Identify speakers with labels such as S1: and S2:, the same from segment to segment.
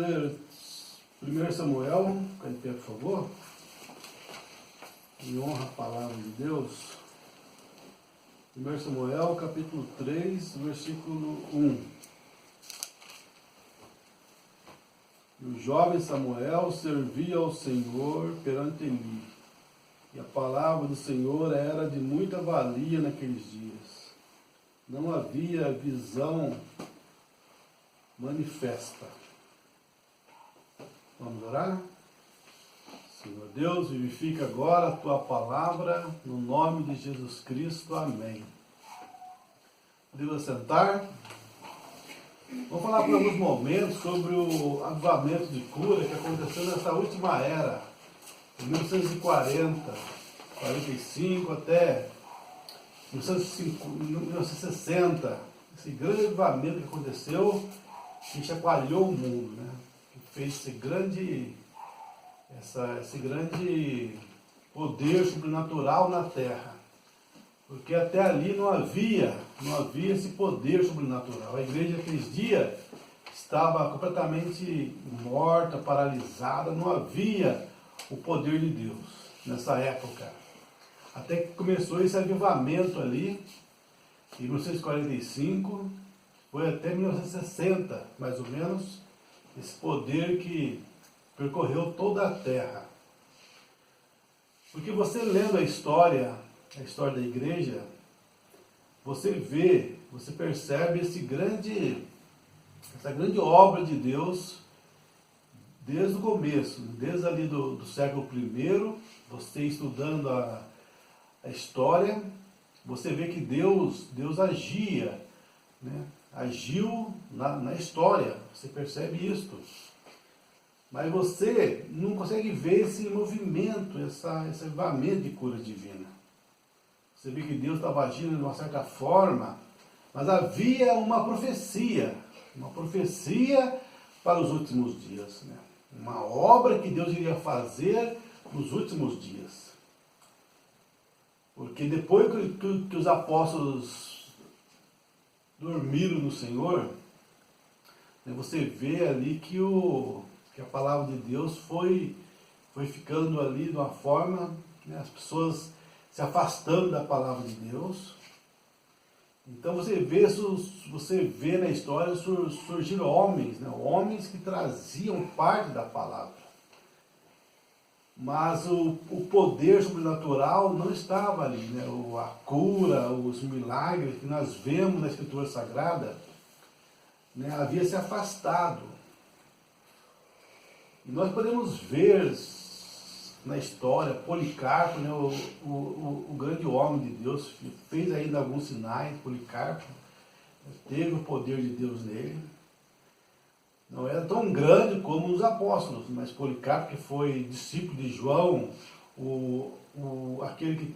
S1: ler 1 Samuel, fica de pé, por favor, em honra à palavra de Deus. 1 Samuel, capítulo 3, versículo 1. E o jovem Samuel servia ao Senhor perante Eli, e a palavra do Senhor era de muita valia naqueles dias. Não havia visão manifesta. Vamos orar? Senhor Deus, vivifica agora a Tua palavra, no nome de Jesus Cristo. Amém. Podemos sentar? Vamos falar por alguns momentos sobre o avivamento de cura que aconteceu nessa última era, de 1940, 45 até 1960. Esse grande avivamento que aconteceu, que chacoalhou o mundo, né? Que fez esse grande poder sobrenatural na terra. Porque até ali não havia esse poder sobrenatural. A igreja naqueles dias estava completamente morta, paralisada, não havia o poder de Deus nessa época. Até que começou esse avivamento ali, em 1945, foi até 1960, mais ou menos, esse poder que percorreu toda a terra. Porque você lendo a história da igreja, você vê, você percebe essa grande obra de Deus desde o começo, desde ali do século I, você estudando a história, você vê que Deus agia, né? Agiu na história, você percebe isso. Mas você não consegue ver esse movimento, esse avivamento de cura divina. Você vê que Deus estava agindo de uma certa forma, mas havia uma profecia para os últimos dias, né? Uma obra que Deus iria fazer nos últimos dias. Porque depois que os apóstolos dormiram no Senhor, né, você vê ali que a palavra de Deus foi ficando ali de uma forma, né, as pessoas se afastando da palavra de Deus. Então você vê na história surgir homens, né, homens que traziam parte da palavra. Mas o poder sobrenatural não estava ali, né? A cura, os milagres que nós vemos na Escritura Sagrada, né, havia se afastado. E nós podemos ver na história Policarpo, né, o grande homem de Deus, fez ainda alguns sinais. Policarpo teve o poder de Deus nele. Não era tão grande como os apóstolos, mas Policarpo, que foi discípulo de João, aquele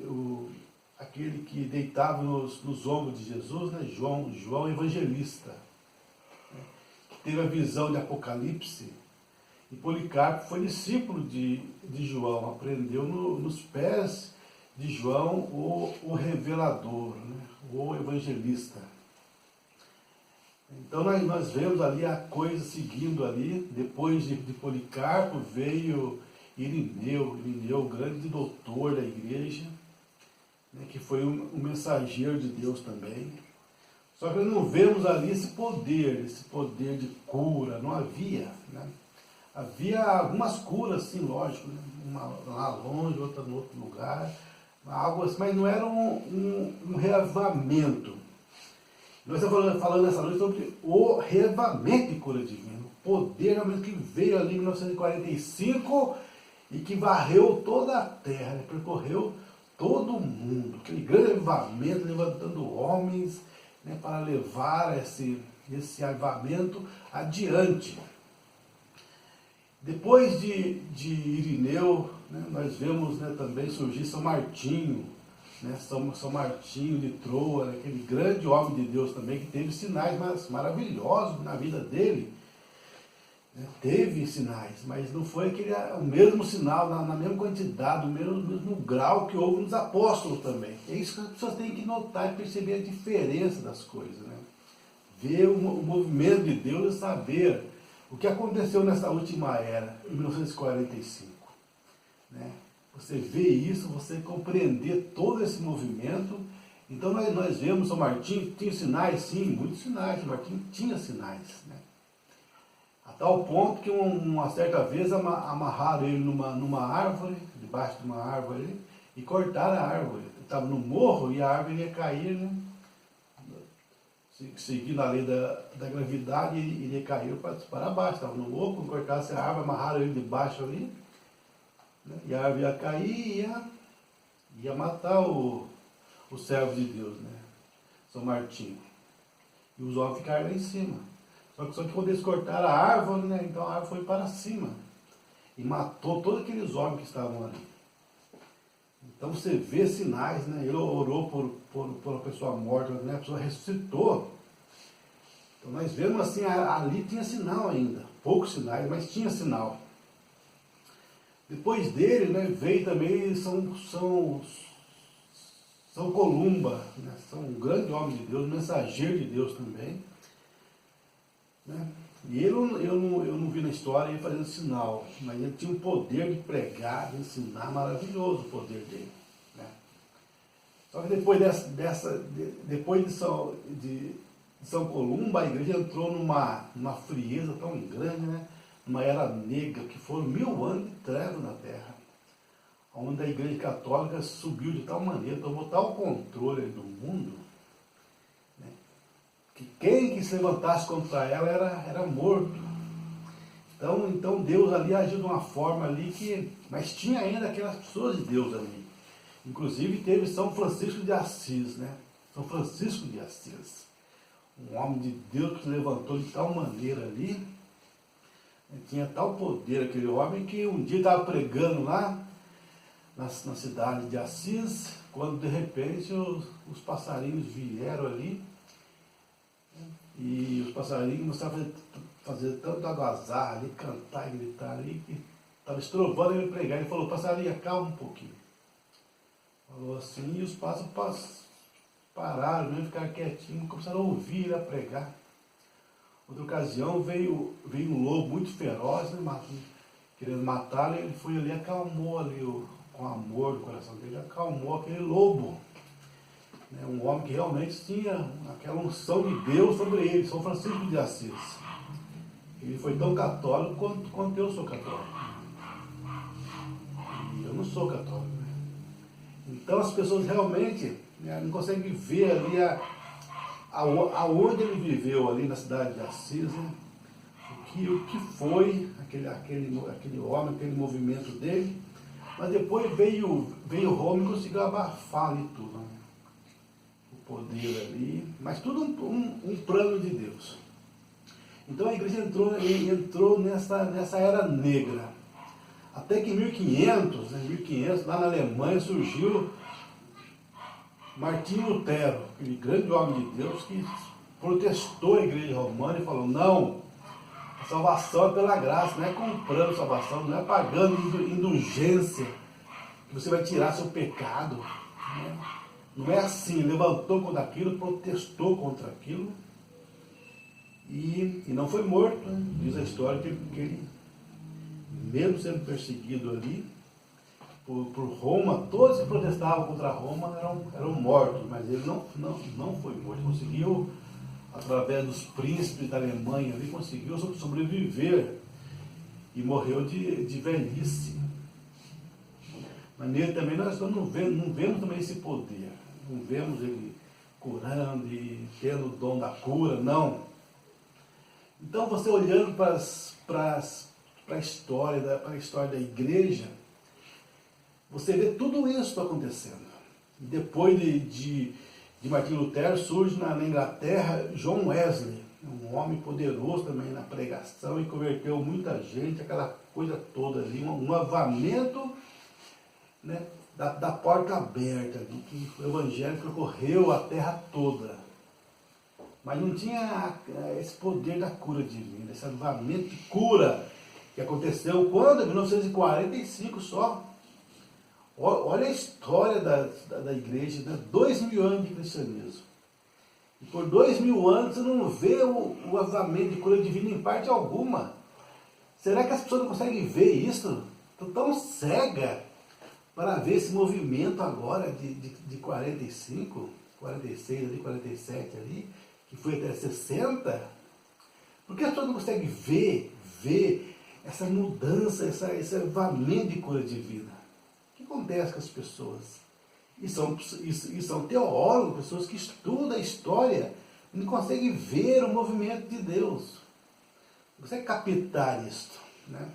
S1: que deitava nos ombros de Jesus, né? João evangelista, né? Que teve a visão de Apocalipse. E Policarpo foi discípulo de João, aprendeu nos pés de João o revelador, né? O evangelista. Então nós vemos ali a coisa seguindo ali. Depois de Policarpo veio Irineu, o grande doutor da igreja, né, que foi um mensageiro de Deus também. Só que nós não vemos ali esse poder de cura, não havia, né? Havia algumas curas, sim, lógico, né? Uma lá longe, outra no outro lugar, algo assim, mas não era um reavivamento. Nós estamos falando nessa noite sobre o reavivamento de cura divina, o poder realmente que veio ali em 1945 e que varreu toda a terra, né? Percorreu todo o mundo, aquele grande avivamento, levantando homens, né, para levar esse avivamento adiante. Depois de Irineu, né, nós vemos, né, também surgir São Martinho, né, São Martinho de Troa, né, aquele grande homem de Deus também, que teve sinais maravilhosos na vida dele. Né, teve sinais, mas não foi o mesmo sinal, na mesma quantidade, no mesmo grau que houve nos apóstolos também. É isso que as pessoas têm que notar e perceber a diferença das coisas, né? Ver o movimento de Deus e saber O que aconteceu nessa última era, em 1945? Né? Você vê isso, você compreender todo esse movimento. Então nós vemos São Martinho, tinha sinais, sim, muitos sinais, São Martinho tinha sinais. Né? A tal ponto que uma certa vez amarraram ele numa árvore, debaixo de uma árvore, e cortaram a árvore. Ele estava no morro e a árvore ia cair, né? Seguindo a lei da gravidade, ele ia cair para baixo, estava no morro, quando cortasse a árvore, amarraram ele debaixo ali, né? E a árvore ia cair e ia matar o servo de Deus, né? São Martinho. E os homens ficaram lá em cima. Só que quando eles cortaram a árvore, né? Então a árvore foi para cima e matou todos aqueles homens que estavam ali. Então você vê sinais, né? Ele orou por uma pessoa morta, né? A pessoa ressuscitou. Então nós vemos assim, ali tinha sinal ainda. Poucos sinais, mas tinha sinal. Depois dele, né, veio também São Columba, né? São um grande homem de Deus, mensageiro de Deus também. Né? E eu não vi na história ele fazendo sinal, mas ele tinha um poder de pregar, de ensinar, maravilhoso o poder dele. Né? Só que depois depois de São Columba, a igreja entrou numa frieza tão grande, né? Numa era negra, que foram 1000 anos de treva na terra, onde a igreja católica subiu de tal maneira, tomou tal controle do mundo, né? Que quem se levantasse contra ela era morto. Então Deus ali agiu de uma forma ali mas tinha ainda aquelas pessoas de Deus ali. Inclusive teve São Francisco de Assis, né? São Francisco de Assis, um homem de Deus que se levantou de tal maneira ali, tinha tal poder aquele homem, que um dia estava pregando lá na cidade de Assis, quando de repente os passarinhos vieram ali, e os passarinhos começaram a fazer tanto algazarra ali, cantar e gritar ali, que estava estrovando ele pregar. Ele falou: passarinho, acalma um pouquinho. Falou assim, e os pássaros pararam, né, ficaram quietinhos, começaram a ouvir ele a pregar. Outra ocasião veio um lobo muito feroz, né, querendo matá-lo, e ele foi ali, acalmou ali, com amor no coração dele, acalmou aquele lobo. Né, um homem que realmente tinha aquela unção de Deus sobre ele, São Francisco de Assis. Ele foi tão católico quanto eu sou católico. E eu não sou católico. Né? Então as pessoas realmente, né, não conseguem ver ali aonde ele viveu ali na cidade de Assis, né? O que foi aquele homem, aquele movimento dele. Mas depois veio Roma e conseguiu abafar ali tudo, né? O poder ali, mas tudo um plano de Deus. Então a igreja entrou nessa era negra. Até que em 1500, lá na Alemanha, surgiu Martinho Lutero, aquele grande homem de Deus que protestou a igreja romana e falou: não, a salvação é pela graça, não é comprando salvação, não é pagando indulgência, que você vai tirar seu pecado. Né? Não é assim. Levantou contra aquilo, protestou contra aquilo e não foi morto. Né? Diz a história que ele, mesmo sendo perseguido ali por Roma, todos que protestavam contra Roma eram mortos, mas ele não foi morto. Conseguiu, através dos príncipes da Alemanha, ele conseguiu sobreviver e morreu de velhice. Mas nele também nós não vemos também esse poder, não vemos ele curando e tendo o dom da cura, não. Então você olhando para a história da igreja, você vê tudo isso acontecendo. Depois de Martinho Lutero, surge na Inglaterra John Wesley, um homem poderoso também na pregação, e converteu muita gente, aquela coisa toda ali, um avamento, né, da porta aberta, ali, que o evangelho percorreu a terra toda. Mas não tinha esse poder da cura divina, esse avamento de cura que aconteceu quando? Em 1945 só. Olha a história da igreja, né? 2000 anos de cristianismo. E por 2000 anos você não vê o avamento de cura divina em parte alguma. Será que as pessoas não conseguem ver isso? Estão tão cega para ver esse movimento agora de 45, 46 ali, 47 ali, que foi até 60? Por que as pessoas não conseguem ver essa mudança, esse avamento de cura divina? O que acontece com as pessoas? E são teólogos, pessoas que estudam a história, e não conseguem ver o movimento de Deus. Não consegue captar isto, né?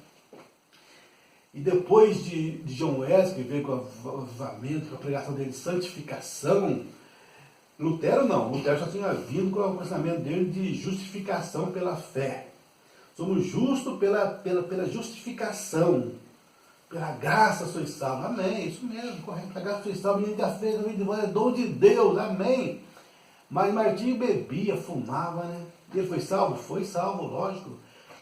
S1: E depois de John Wesley, que veio com o avivamento, com a pregação dele de santificação, Lutero não. Lutero só tinha vindo com o ensinamento dele de justificação pela fé. Somos justos pela justificação. Pela graça sois salvos. Amém. Isso mesmo, correto. Pela graça sois salvos. Menino da fé, é dom de Deus. Amém. Mas Martinho bebia, fumava, né? Ele foi salvo? Foi salvo, lógico.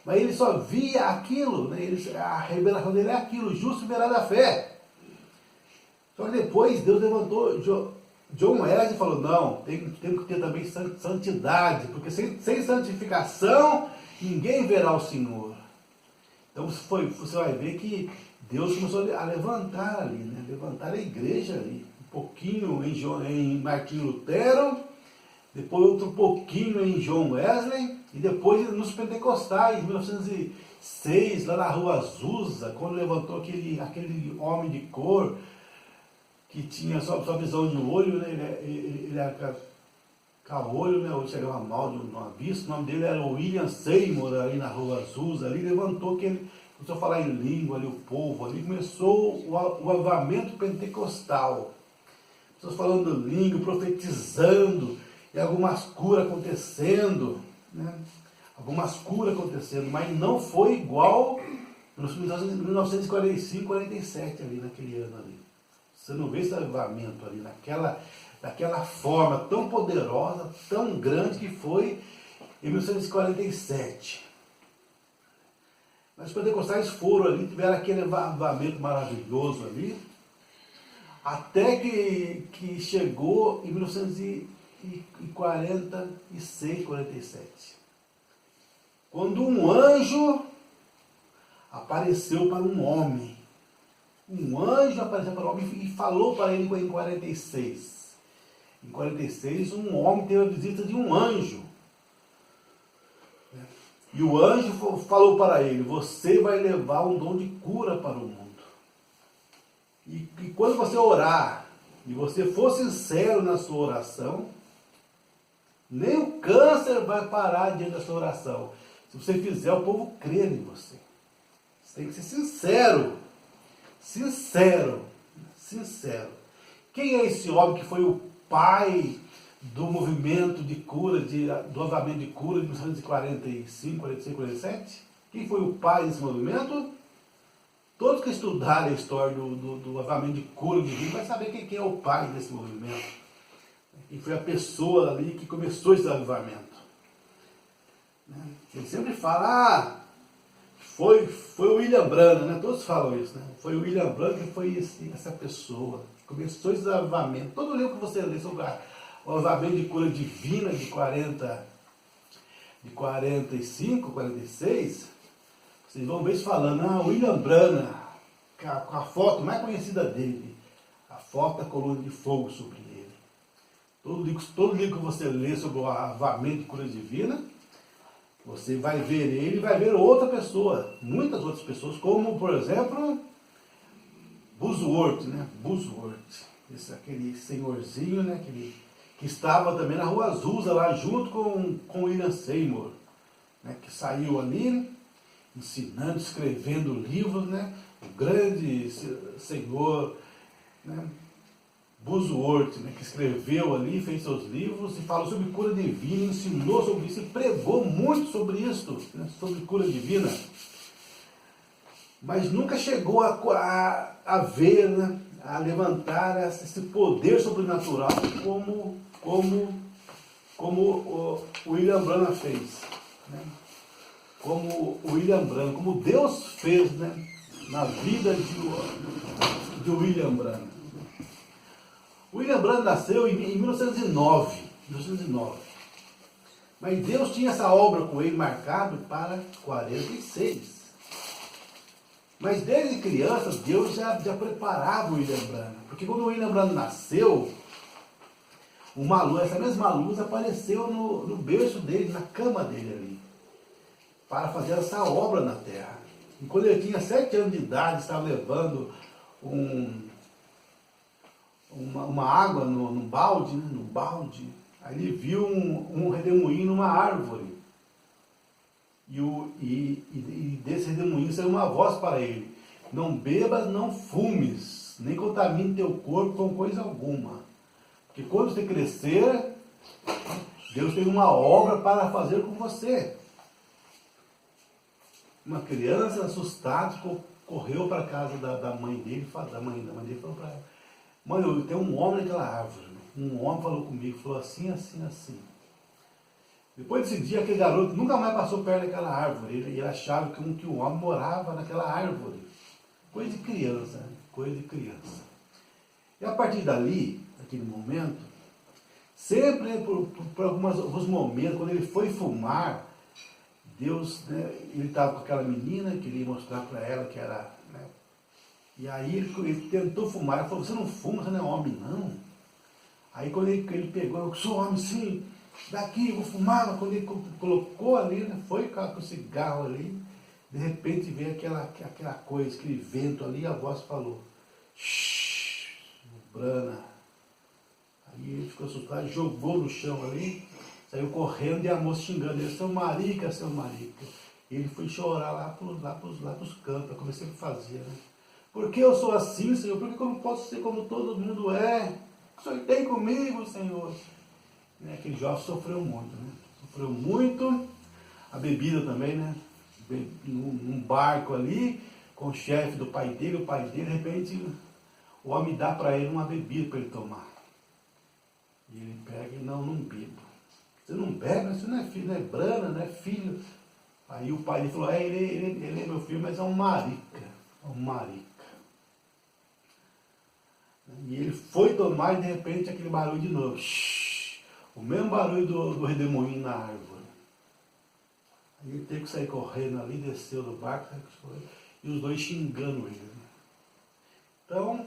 S1: Mas ele só via aquilo, né? A revelação dele é aquilo, justo liberado da fé. Só que depois Deus levantou John Wesley e falou, não, tem que ter também santidade, porque sem santificação ninguém verá o Senhor. Então você vai ver que Deus começou a levantar ali, né? Levantar a igreja ali. Um pouquinho em Martinho Lutero, depois outro pouquinho em John Wesley, e depois nos pentecostais, em 1906, lá na rua Azusa, quando levantou aquele homem de cor, que tinha só visão de olho, né? Ele era caolho, né? Ou chegava mal de uma vista. O nome dele era William Seymour, ali na rua Azusa, ali levantou começou a falar em língua ali, o povo ali, começou o avivamento pentecostal. Pessoas falando língua, profetizando, e algumas curas acontecendo, né? Algumas curas acontecendo, mas não foi igual em 1945, 47 ali, naquele ano ali. Você não vê esse avivamento ali, daquela forma tão poderosa, tão grande que foi em 1947. Mas os pentecostais foram ali, tiveram aquele avivamento maravilhoso ali, até que chegou em 1946, 47. Quando um anjo apareceu para um homem. Um anjo apareceu para o homem e falou para ele em 46. Em 46, um homem teve a visita de um anjo. E o anjo falou para ele, você vai levar um dom de cura para o mundo. E quando você orar, e você for sincero na sua oração, nem o câncer vai parar diante da sua oração. Se você fizer, o povo crer em você. Você tem que ser sincero. Sincero. Quem é esse homem que foi o pai do movimento de cura, do avivamento de cura de 1945, 46, 47? Quem foi o pai desse movimento? Todos que estudarem a história do avivamento de cura divino vai saber quem é o pai desse movimento. Quem foi a pessoa ali que começou esse avivamento. Ele sempre fala, foi o William Branham, né? Todos falam isso, né? Foi o William Branham que foi essa pessoa, que começou esse avivamento. Todo livro que você lê sobre o avivamento de cura divina de 45, 46, vocês vão ver isso falando, William Branham, com a foto mais conhecida dele, a foto da coluna de fogo sobre ele. Todo livro que você lê sobre o avivamento de cura divina, você vai ver ele e vai ver outra pessoa, muitas outras pessoas, como, por exemplo, Bosworth, né? Bosworth, aquele senhorzinho, né? Que estava também na Rua Azusa, lá junto com William Seymour, né? Que saiu ali, ensinando, escrevendo livros, né? O grande senhor, né? Bosworth, né, que escreveu ali, fez seus livros e falou sobre cura divina, ensinou sobre isso e pregou muito sobre isso, né, sobre cura divina. Mas nunca chegou a ver, né, a levantar esse poder sobrenatural como o William Branham fez. Né, como o William Branham, como Deus fez, né, na vida de William Branham. William Branham nasceu em 1909, mas Deus tinha essa obra com ele marcado para 46. Mas desde criança, Deus já preparava o William Branham. Porque quando o William Branham nasceu, essa mesma luz apareceu no berço dele, na cama dele ali, para fazer essa obra na terra. E quando ele tinha 7 anos de idade, estava levando uma água no balde, né, no balde, aí ele viu um redemoinho numa árvore. E desse redemoinho saiu uma voz para ele: não bebas, não fumes, nem contamine teu corpo com coisa alguma. Porque quando você crescer, Deus tem uma obra para fazer com você. Uma criança assustada correu para a casa da mãe dele, da mãe dele falou para ela: mãe, eu tenho um homem naquela árvore. Um homem falou comigo, falou assim, assim, assim. Depois desse dia, aquele garoto nunca mais passou perto daquela árvore. Ele achava que o homem morava naquela árvore. Coisa de criança, né? Coisa de criança. E a partir dali, naquele momento, sempre por alguns momentos, quando ele foi fumar, Deus, né, ele estava com aquela menina, queria mostrar para ela que era, né, e aí ele tentou fumar. Ela falou: você não fuma, você não é homem, não. Aí quando ele pegou: eu sou homem, sim, daqui, eu vou fumar. Mas quando ele colocou ali, né, foi com o cigarro ali, de repente veio aquela coisa, aquele vento ali, e a voz falou: shhh, Brana. Aí ele ficou assustado, jogou no chão ali, saiu correndo, e a moça xingando ele: seu marica, seu marica. E ele foi chorar lá pros campos, como ele sempre fazia, né? Por que eu sou assim, Senhor? Por que eu não posso ser como todo mundo é? O Senhor tem comigo, Senhor. Aquele jovem sofreu muito, né? Sofreu muito. A bebida também, né? Num barco ali, com o chefe do pai dele, de repente, o homem dá para ele uma bebida para ele tomar. E ele pega e: não bebo. Você não bebe? Você não é filho, não é Brana, não é filho. Aí o pai dele falou: ele é meu filho, mas é um marica. É um marica. E ele foi tomar e de repente aquele barulho de novo. Shhh, o mesmo barulho do redemoinho na árvore. Aí ele teve que sair correndo ali, desceu do barco, e os dois xingando ele. Então,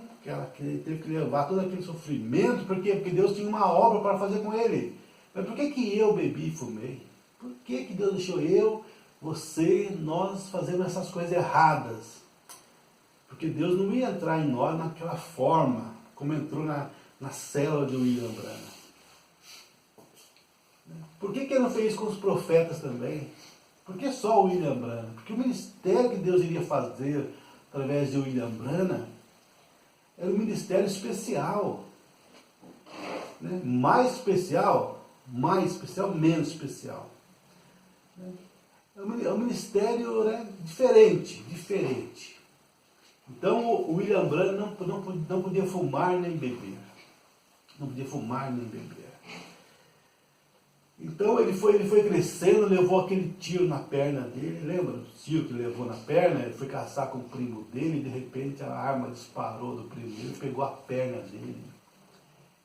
S1: ele teve que levar todo aquele sofrimento. Por quê? Porque Deus tinha uma obra para fazer com ele. Mas por que eu bebi e fumei? Por que Deus deixou nós fazendo essas coisas erradas? Porque Deus não ia entrar em nós naquela forma, como entrou na célula de William Branham. Por que ele não fez com os profetas também? Por que só o William Branham? Porque o ministério que Deus iria fazer através de William Branham era um ministério especial. Né? Mais especial, menos especial. É um ministério, né, diferente. Então o William Branham não podia fumar nem beber. Não podia fumar nem beber. Então ele foi crescendo, levou aquele tiro na perna dele. Lembra do tiro que ele levou na perna? Ele foi caçar com o primo dele e de repente a arma disparou do primo dele, pegou a perna dele.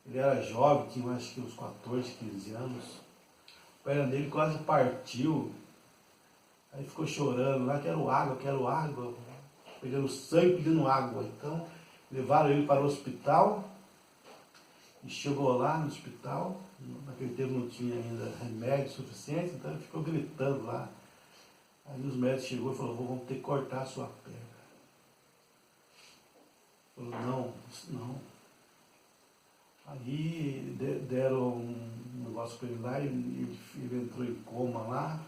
S1: Ele era jovem, tinha acho que uns 14, 15 anos. A perna dele quase partiu. Aí ficou chorando lá: quero água. Pegando sangue, pedindo água. Então levaram ele para o hospital. E chegou lá no hospital. Naquele tempo não tinha ainda remédio suficiente, então ele ficou gritando lá. Aí os médicos chegou e falou: vamos ter que cortar a sua perna. Ele falou: não. Aí deram um negócio para ele lá, ele entrou em coma lá.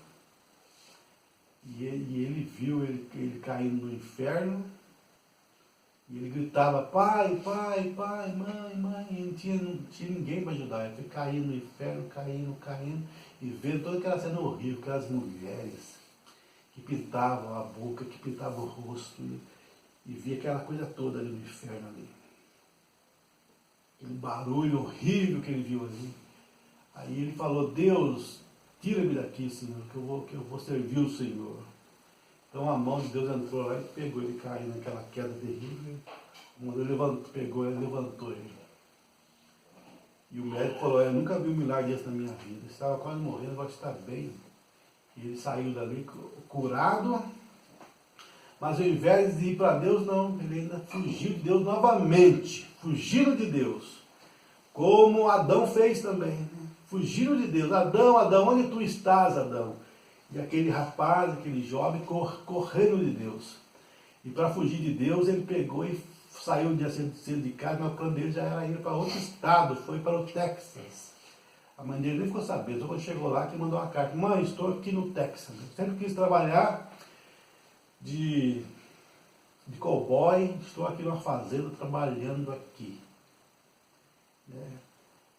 S1: E ele viu ele caindo no inferno. E ele gritava: pai, mãe. E não tinha ninguém para ajudar. Ele foi caindo no inferno, caindo. E vendo toda aquela cena horrível, aquelas mulheres que pintavam a boca, que pintavam o rosto. E via aquela coisa toda ali no inferno ali. Aquele barulho horrível que ele viu ali. Aí ele falou: Deus, tira-me daqui, Senhor, que eu vou servir o Senhor. Então a mão de Deus entrou lá e pegou ele, caindo naquela queda terrível. Pegou ele e levantou ele. E o médico falou: eu nunca vi um milagre desse na minha vida. Eu estava quase morrendo, agora está bem. E ele saiu dali curado, Mas ao invés de ir para Deus, não, ele ainda fugiu de Deus novamente, fugindo de Deus, como Adão fez também, né? Fugiram de Deus. Adão, Adão, onde tu estás, Adão? E aquele rapaz, aquele jovem, correndo de Deus. E para fugir de Deus, ele pegou e saiu de cedo de casa, mas o plano dele já era ir para outro estado, foi para o Texas. A mãe dele nem ficou sabendo, só quando chegou lá que mandou uma carta: mãe, estou aqui no Texas. Eu sempre quis trabalhar de cowboy, estou aqui numa fazenda trabalhando aqui.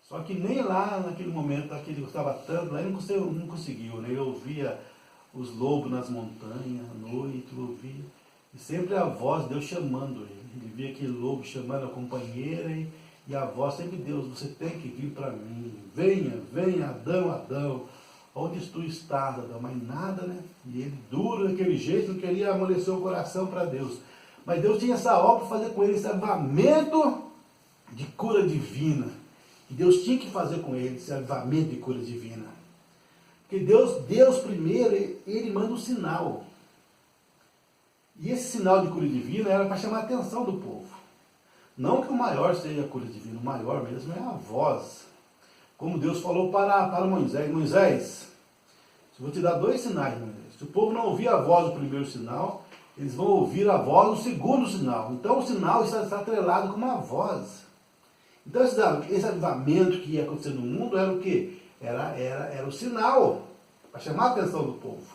S1: Só que nem lá, naquele momento que ele gostava tanto, lá ele não conseguiu, né? Ele ouvia os lobos nas montanhas, à noite, ele ouvia. E sempre a voz de Deus chamando ele. Ele via aquele lobo chamando a companheira e a voz sempre: Deus, você tem que vir para mim. Venha, venha, Adão, Adão. Onde tu estás, Adão? Mas nada, né? E ele, duro daquele jeito, não queria amolecer o coração para Deus. Mas Deus tinha essa obra para fazer com ele, esse avivamento de cura divina. E Deus tinha que fazer com ele esse avivamento de cura divina. Porque Deus primeiro, ele manda um sinal. E esse sinal de cura divina era para chamar a atenção do povo. Não que o maior seja a cura divina, o maior mesmo é a voz. Como Deus falou para Moisés: Moisés, eu vou te dar 2 sinais, Moisés. Se o povo não ouvir a voz do primeiro sinal, eles vão ouvir a voz do segundo sinal. Então o sinal está atrelado com uma voz. Então esse avivamento que ia acontecer no mundo era o quê? Era o sinal para chamar a atenção do povo.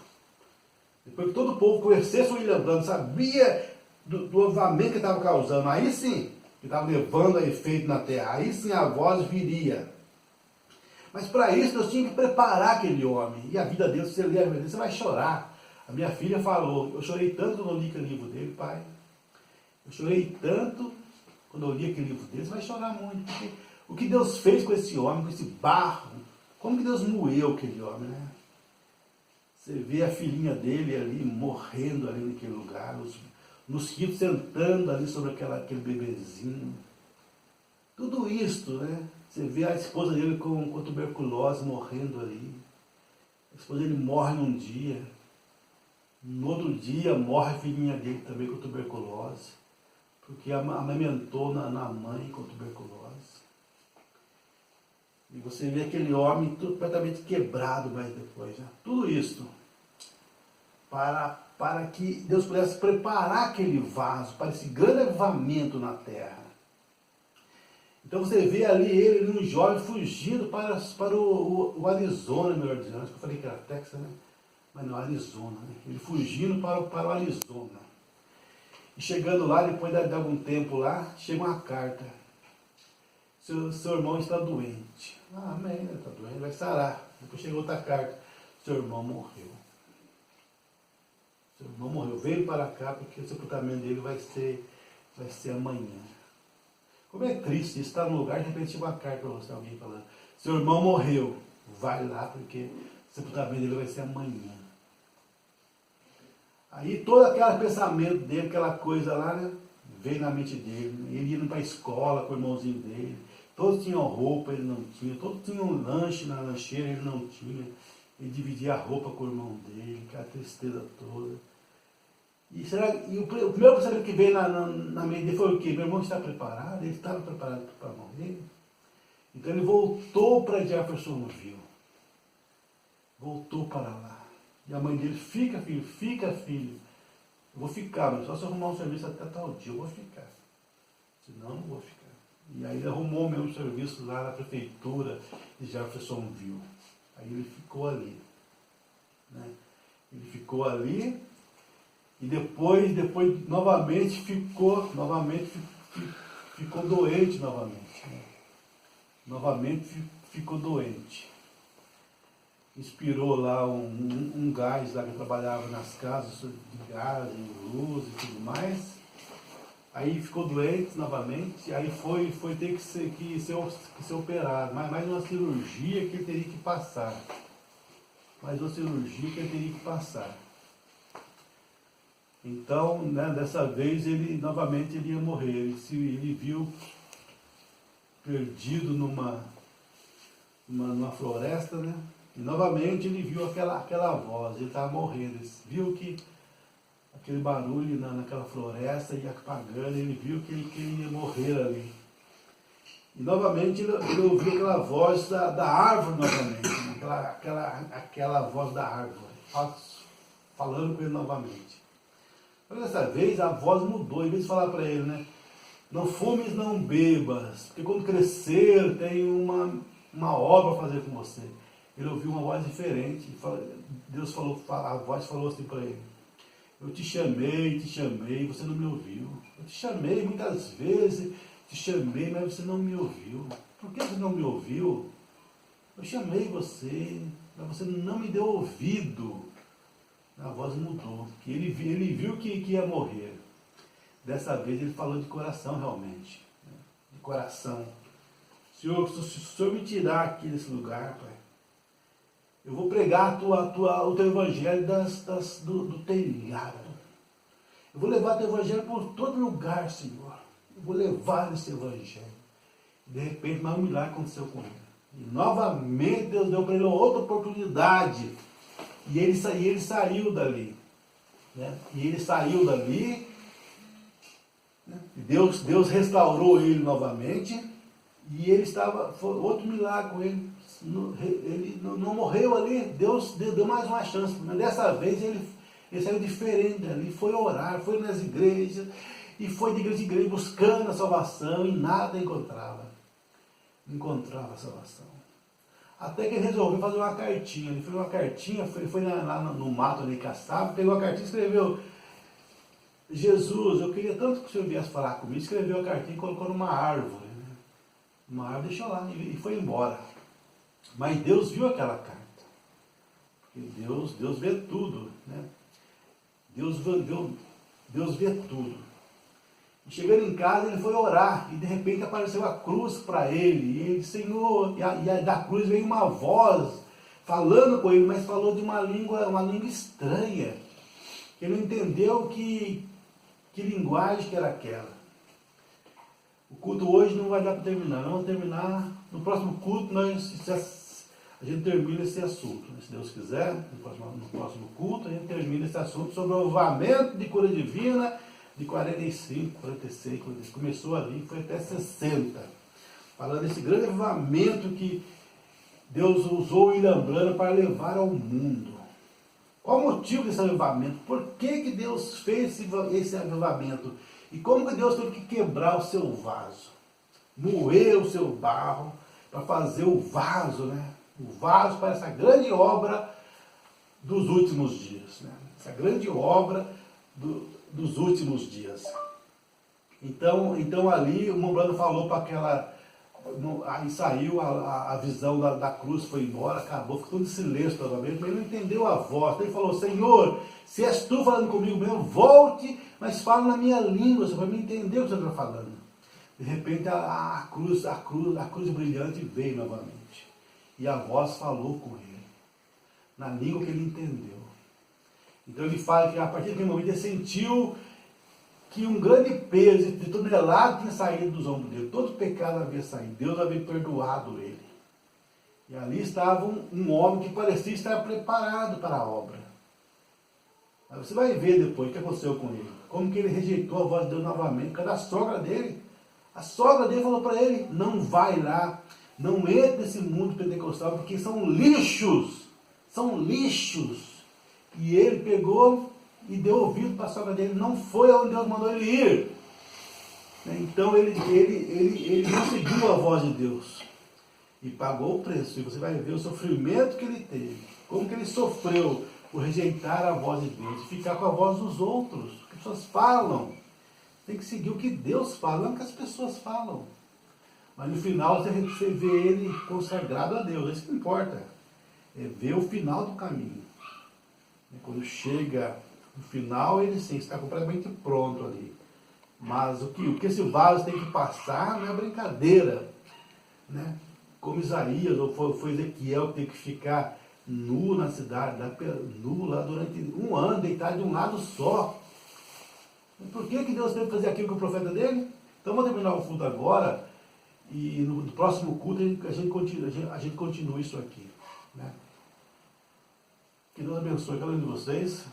S1: Depois que todo o povo conhecesse o William Branham, sabia do avivamento que estava causando, aí sim, que estava levando a efeito na terra, aí sim a voz viria. Mas para isso Deus tinha que preparar aquele homem. E a vida dele, se você ler a vida dele, você vai chorar. A minha filha falou: eu chorei tanto quando eu li aquele livro dele, pai. Eu chorei tanto quando eu li aquele livro dele. Você vai chorar muito. Porque o que Deus fez com esse homem, com esse barro, como que Deus moeu aquele homem, né? Você vê a filhinha dele ali, morrendo ali naquele lugar, os mosquitos sentando ali sobre aquele bebezinho. Tudo isso, né? Você vê a esposa dele com tuberculose morrendo ali. A esposa dele morre num dia. No outro dia morre a filhinha dele também com tuberculose. Porque amamentou na mãe com tuberculose. E você vê aquele homem completamente quebrado mais depois. Né? Tudo isso para que Deus pudesse preparar aquele vaso para esse grande avivamento na terra. Então você vê ali ele um jovem fugindo para o Arizona, melhor dizendo. Acho que eu falei que era Texas, né? Mas não, Arizona. Né? Ele fugindo para o Arizona. E chegando lá, depois de algum tempo lá, chega uma carta. Seu irmão está doente. Ah, amém, ele está doente, vai sarar. Depois chegou outra carta. Seu irmão morreu. Seu irmão morreu. Veio para cá porque o sepultamento dele vai ser amanhã. Como é triste estar no lugar, de repente chega uma carta para você, alguém falando: seu irmão morreu, vai lá porque o sepultamento dele vai ser amanhã. Aí todo aquele pensamento dele, aquela coisa lá, né, veio na mente dele. Ele ia para a escola com o irmãozinho dele, todos tinham roupa, ele não tinha, todos tinham um lanche na lancheira, ele não tinha. Ele dividia a roupa com o irmão dele, aquela tristeza toda. E o primeiro pensamento que veio na mente dele foi o quê? Meu irmão está preparado? Ele estava preparado para morrer? Então ele voltou para Jeffersonville. Voltou para lá. E a mãe dele: fica, filho, fica, filho. Eu vou ficar, mas só se eu arrumar um serviço até tal dia, eu vou ficar. Senão eu não vou ficar. E aí ele arrumou o mesmo serviço lá na prefeitura de Jeffersonville. Aí ele ficou ali. Né? Ele ficou ali. E depois novamente ficou doente novamente. Né? Novamente ficou doente. Inspirou lá um gás lá que trabalhava nas casas de gás, de luz e tudo mais. Aí ficou doente novamente, aí foi ter que ser operado. Mais uma cirurgia que ele teria que passar. Mais uma cirurgia que ele teria que passar. Então, né, dessa vez, novamente ele ia morrer. Ele viu perdido numa floresta, né? E novamente ele viu aquela voz. Ele estava morrendo. Ele viu que aquele barulho naquela floresta ia apagando, ele viu que ele ia morrer ali. E novamente ele ouviu aquela voz da árvore novamente, né? aquela voz da árvore, falando com ele novamente. Mas dessa vez a voz mudou, em vez de falar para ele, né? Não fumes, não bebas, porque quando crescer tem uma obra a fazer com você. Ele ouviu uma voz diferente, Deus falou, a voz falou assim para ele: eu te chamei, você não me ouviu. Eu te chamei muitas vezes, te chamei, mas você não me ouviu. Por que você não me ouviu? Eu chamei você, mas você não me deu ouvido. A voz mudou, que ele viu que ia morrer. Dessa vez ele falou de coração realmente, né? De coração. Senhor, se o Senhor me tirar aqui desse lugar, Pai, eu vou pregar o teu evangelho do telhado. Eu vou levar o teu evangelho por todo lugar, Senhor. Eu vou levar esse evangelho. De repente, mais um milagre aconteceu com ele. E novamente Deus deu para ele outra oportunidade. E ele saiu dali. Né? E ele saiu dali. Né? E Deus restaurou ele novamente. E ele foi outro milagre com ele. Ele não morreu ali. Deus deu mais uma chance. Mas dessa vez ele saiu diferente ali. Foi orar, foi nas igrejas. E foi de igreja em igreja buscando a salvação. E nada encontrava. Não encontrava a salvação. Até que ele resolveu fazer uma cartinha. Ele fez uma cartinha, foi lá no mato ali caçava, pegou a cartinha e escreveu: Jesus, eu queria tanto que o senhor viesse falar comigo. Escreveu a cartinha e colocou numa árvore. Né? Uma árvore, deixou lá e foi embora. Mas Deus viu aquela carta. Porque Deus vê tudo. Né? Deus vê tudo. E chegando em casa, ele foi orar, e de repente apareceu a cruz para ele, e ele, Senhor, e da cruz veio uma voz falando com ele, mas falou de uma língua estranha, que ele não entendeu que linguagem que era aquela. O culto hoje não vai dar para terminar, nós vamos terminar, no próximo culto a gente termina esse assunto, se Deus quiser, no próximo culto a gente termina esse assunto sobre o avivamento de cura divina, de 45, 46, começou ali, foi até 60. Falando desse grande avivamento que Deus usou o William Branham para levar ao mundo. Qual o motivo desse avivamento? Por que Deus fez esse avivamento? E como que Deus teve que quebrar o seu vaso? Moer o seu barro para fazer o vaso, né? O vaso para essa grande obra dos últimos dias. Né? Essa grande obra dos últimos dias. Então ali o Mombrano falou para aquela, aí saiu a visão da cruz, foi embora, acabou, ficou tudo em silêncio novamente, mas ele não entendeu a voz. Então ele falou: Senhor, se és tu falando comigo mesmo, volte, mas fala na minha língua, para mim entender o que você está falando. De repente a cruz brilhante veio novamente. E a voz falou com ele, na língua que ele entendeu. Então ele fala que a partir daquele momento ele sentiu que um grande peso de tonelada tinha saído dos ombros dele. Todo pecado havia saído. Deus havia perdoado ele. E ali estava um homem que parecia estar preparado para a obra. Aí você vai ver depois o que aconteceu com ele. Como que ele rejeitou a voz de Deus novamente. Por causa da sogra dele. A sogra dele falou para ele: não vai lá. Não entre nesse mundo pentecostal porque são lixos. São lixos. E ele pegou e deu ouvido para a sogra dele, não foi onde Deus mandou ele ir. Então ele não seguiu a voz de Deus. E pagou o preço. E você vai ver o sofrimento que ele teve. Como que ele sofreu por rejeitar a voz de Deus. E ficar com a voz dos outros. O que as pessoas falam. Tem que seguir o que Deus fala, não o que as pessoas falam. Mas no final você vê ele consagrado a Deus. É isso que importa. É ver o final do caminho. Quando chega no final, ele sim está completamente pronto ali. Mas o que esse vaso tem que passar não é brincadeira. Né? Como Isaías, ou foi Ezequiel, que tem que ficar nu na cidade, nu lá durante um ano, deitado de um lado só. E por que Deus teve que fazer aquilo com o profeta dele? Então vamos terminar o culto agora, e no próximo culto a gente continua isso aqui. Né? Que Deus abençoe cada um de vocês.